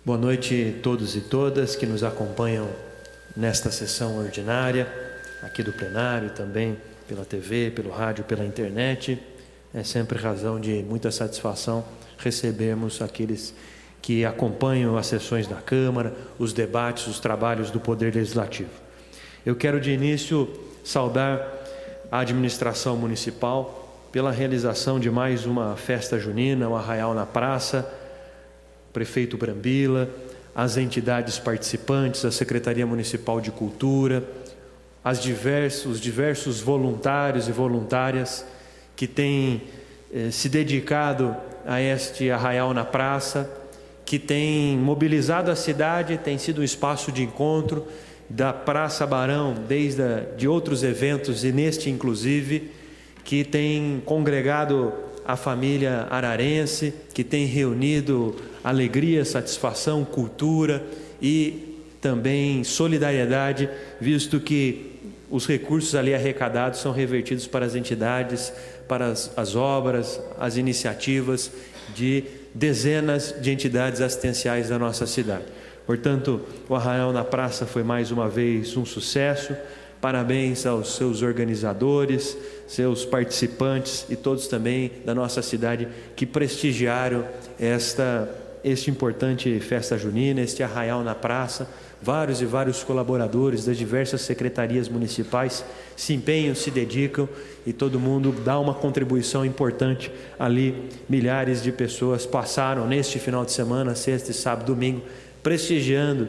Boa noite a todos e todas que nos acompanham nesta sessão ordinária, aqui do plenário, também pela TV, pelo rádio, pela internet. É sempre razão de muita satisfação recebermos aqueles que acompanham as sessões da Câmara, os debates, os trabalhos do Poder Legislativo. Eu quero de início saudar a administração municipal pela realização de mais uma festa junina, o Arraial na Praça, prefeito Brambila, as entidades participantes, a Secretaria Municipal de Cultura, os diversos voluntários e voluntárias que têm se dedicado a este Arraial na Praça, que têm mobilizado a cidade, tem sido um espaço de encontro da Praça Barão, de outros eventos e neste inclusive, que tem congregado a família ararense, que tem reunido alegria, satisfação, cultura e também solidariedade, visto que os recursos ali arrecadados são revertidos para as entidades, para as obras, as iniciativas de dezenas de entidades assistenciais da nossa cidade. Portanto, o Arraial na Praça foi mais uma vez um sucesso. Parabéns aos seus organizadores, seus participantes e todos também da nossa cidade que prestigiaram este importante festa junina, este Arraial na Praça. Vários e vários colaboradores das diversas secretarias municipais se empenham, se dedicam e todo mundo dá uma contribuição importante ali. Milhares de pessoas passaram neste final de semana, sexta, sábado, domingo, prestigiando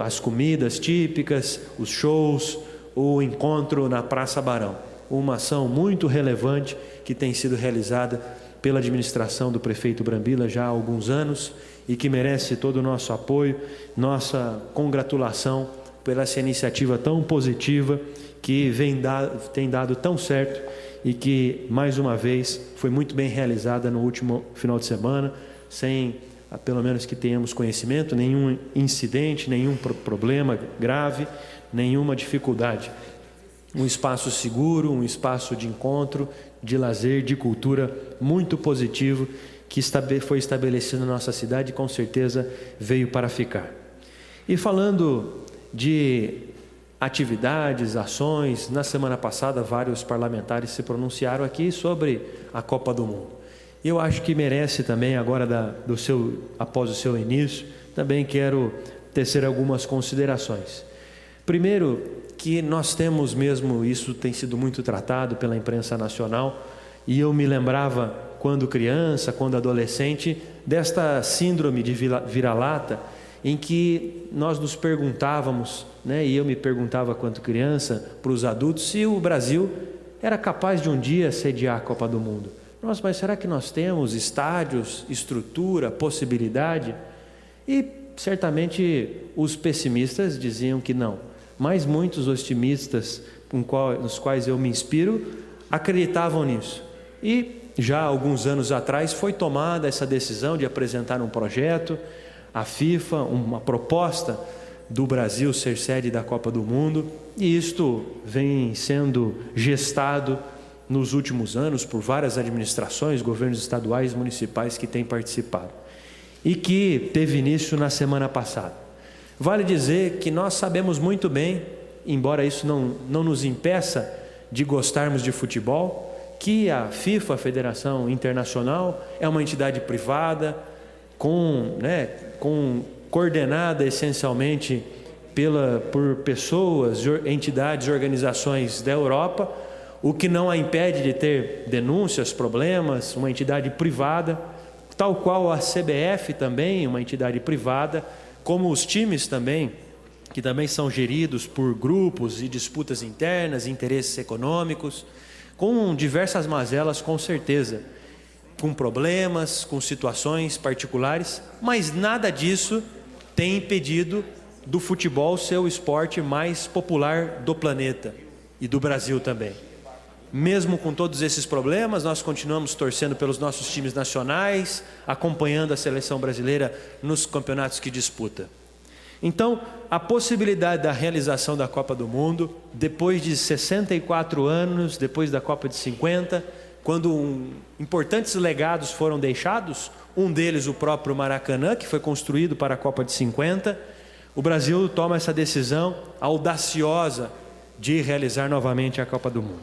as comidas típicas, os shows, o encontro na Praça Barão, uma ação muito relevante que tem sido realizada pela administração do prefeito Brambila já há alguns anos e que merece todo o nosso apoio, nossa congratulação pela essa iniciativa tão positiva que tem dado tão certo e que, mais uma vez, foi muito bem realizada no último final de semana, sem, pelo menos que tenhamos conhecimento, nenhum incidente, nenhum problema grave, nenhuma dificuldade. Um espaço seguro, um espaço de encontro, de lazer, de cultura muito positivo que foi estabelecido na nossa cidade e com certeza veio para ficar. E falando de atividades, ações, na semana passada vários parlamentares se pronunciaram aqui sobre a Copa do Mundo. E eu acho que merece também agora após o seu início, também quero tecer algumas considerações. Primeiro, que nós temos mesmo, isso tem sido muito tratado pela imprensa nacional, e eu me lembrava quando criança, quando adolescente, desta síndrome de vira-lata, em que nós nos perguntávamos, e eu me perguntava quando criança, para os adultos, se o Brasil era capaz de um dia sediar a Copa do Mundo. Nossa, mas será que nós temos estádios, estrutura, possibilidade? E certamente os pessimistas diziam que não. Mas muitos otimistas, nos quais eu me inspiro, acreditavam nisso. E já há alguns anos atrás foi tomada essa decisão de apresentar um projeto à FIFA, uma proposta do Brasil ser sede da Copa do Mundo, e isto vem sendo gestado nos últimos anos por várias administrações, governos estaduais e municipais que têm participado, e que teve início na semana passada. Vale dizer que nós sabemos muito bem, embora isso não nos impeça de gostarmos de futebol, que a FIFA, a Federação Internacional, é uma entidade privada, coordenada essencialmente por pessoas, entidades, organizações da Europa, o que não a impede de ter denúncias, problemas, uma entidade privada, tal qual a CBF também, uma entidade privada, como os times também, que também são geridos por grupos e disputas internas, interesses econômicos, com diversas mazelas, com certeza, com problemas, com situações particulares, mas nada disso tem impedido do futebol ser o esporte mais popular do planeta e do Brasil também. Mesmo com todos esses problemas, nós continuamos torcendo pelos nossos times nacionais, acompanhando a seleção brasileira nos campeonatos que disputa. Então, a possibilidade da realização da Copa do Mundo, depois de 64 anos, depois da Copa de 50, quando importantes legados foram deixados, um deles o próprio Maracanã, que foi construído para a Copa de 50, o Brasil toma essa decisão audaciosa de realizar novamente a Copa do Mundo.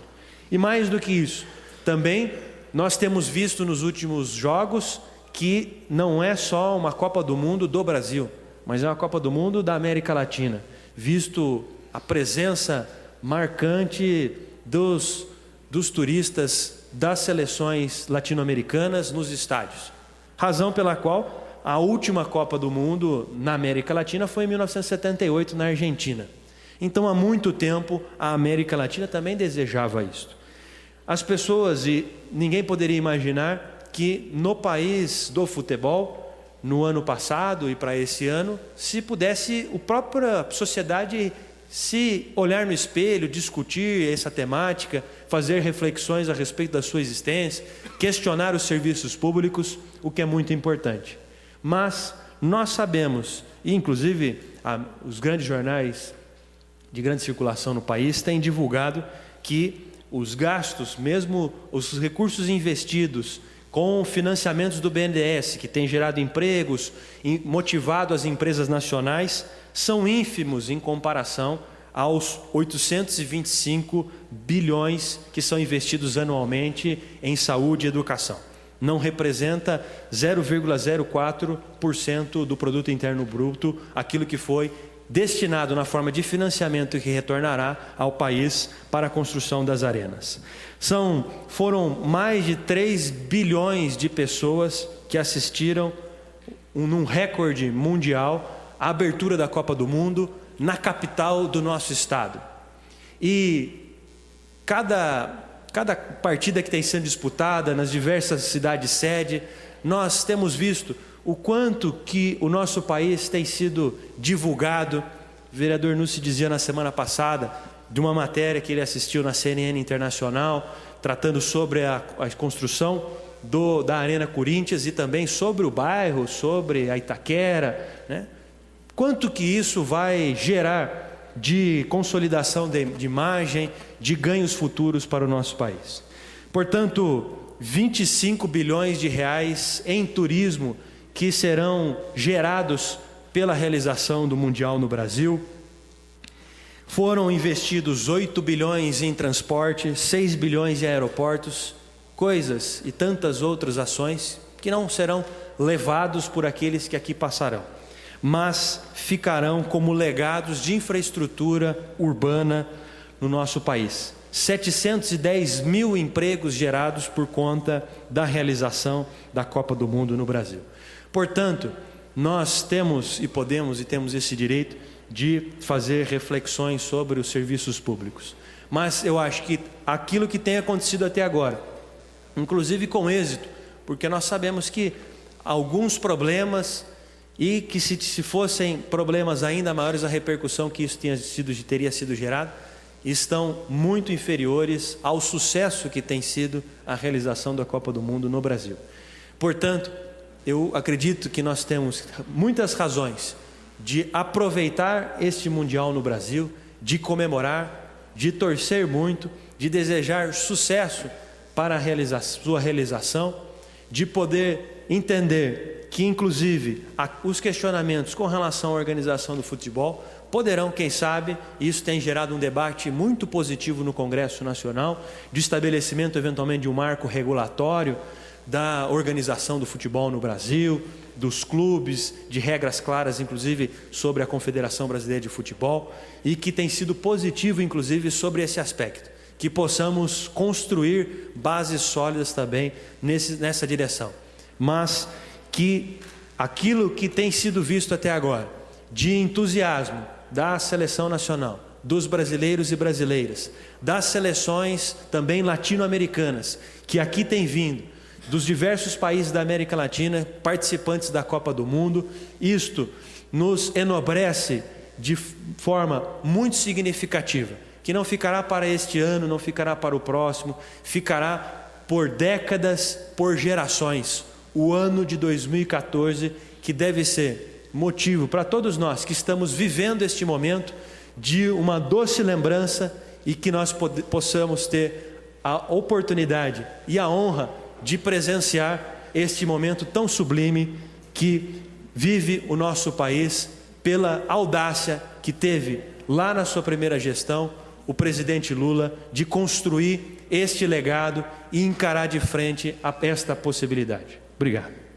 E mais do que isso, também nós temos visto nos últimos jogos que não é só uma Copa do Mundo do Brasil, mas é uma Copa do Mundo da América Latina, visto a presença marcante dos turistas das seleções latino-americanas nos estádios. Razão pela qual a última Copa do Mundo na América Latina foi em 1978 na Argentina. Então, há muito tempo, a América Latina também desejava isto. As pessoas, e ninguém poderia imaginar que no país do futebol, no ano passado e para esse ano, se pudesse a própria sociedade se olhar no espelho, discutir essa temática, fazer reflexões a respeito da sua existência, questionar os serviços públicos, o que é muito importante. Mas nós sabemos, e inclusive os grandes jornais de grande circulação no país têm divulgado que os gastos, mesmo os recursos investidos com financiamentos do BNDES, que tem gerado empregos, motivado as empresas nacionais, são ínfimos em comparação aos 825 bilhões que são investidos anualmente em saúde e educação. Não representa 0,04% do produto interno bruto, aquilo que foi destinado na forma de financiamento que retornará ao país para a construção das arenas. Foram mais de 3 bilhões de pessoas que assistiram num recorde mundial à abertura da Copa do Mundo na capital do nosso estado. E cada partida que tem sido disputada nas diversas cidades sede, nós temos visto o quanto que o nosso país tem sido divulgado. O vereador Nussi dizia na semana passada de uma matéria que ele assistiu na CNN Internacional, tratando sobre a construção da Arena Corinthians e também sobre o bairro, sobre a Itaquera, né? Quanto que isso vai gerar de consolidação de imagem, de ganhos futuros para o nosso país. Portanto, 25 bilhões de reais em turismo que serão gerados pela realização do Mundial no Brasil. Foram investidos 8 bilhões em transporte, 6 bilhões em aeroportos, coisas e tantas outras ações que não serão levados por aqueles que aqui passarão, mas ficarão como legados de infraestrutura urbana no nosso país. 710 mil empregos gerados por conta da realização da Copa do Mundo no Brasil. Portanto, nós temos e podemos e temos esse direito de fazer reflexões sobre os serviços públicos. Mas eu acho que aquilo que tem acontecido até agora, inclusive com êxito, porque nós sabemos que alguns problemas, e que se fossem problemas ainda maiores, a repercussão que isso teria sido gerado, estão muito inferiores ao sucesso que tem sido a realização da Copa do Mundo no Brasil. Portanto, eu acredito que nós temos muitas razões de aproveitar este Mundial no Brasil, de comemorar, de torcer muito, de desejar sucesso para a sua realização, de poder entender que, inclusive, os questionamentos com relação à organização do futebol poderão, quem sabe, isso tem gerado um debate muito positivo no Congresso Nacional, de estabelecimento eventualmente de um marco regulatório da organização do futebol no Brasil, dos clubes, de regras claras, inclusive, sobre a Confederação Brasileira de Futebol, e que tem sido positivo, inclusive, sobre esse aspecto, que possamos construir bases sólidas também nessa direção. Mas que aquilo que tem sido visto até agora, de entusiasmo da seleção nacional, dos brasileiros e brasileiras, das seleções também latino-americanas, que aqui têm vindo, dos diversos países da América Latina, participantes da Copa do Mundo, isto nos enobrece de forma muito significativa, que não ficará para este ano, não ficará para o próximo, ficará por décadas, por gerações. O ano de 2014, que deve ser motivo para todos nós que estamos vivendo este momento de uma doce lembrança, e que nós possamos ter a oportunidade e a honra de presenciar este momento tão sublime que vive o nosso país, pela audácia que teve lá na sua primeira gestão o presidente Lula de construir este legado e encarar de frente a esta possibilidade. Obrigado.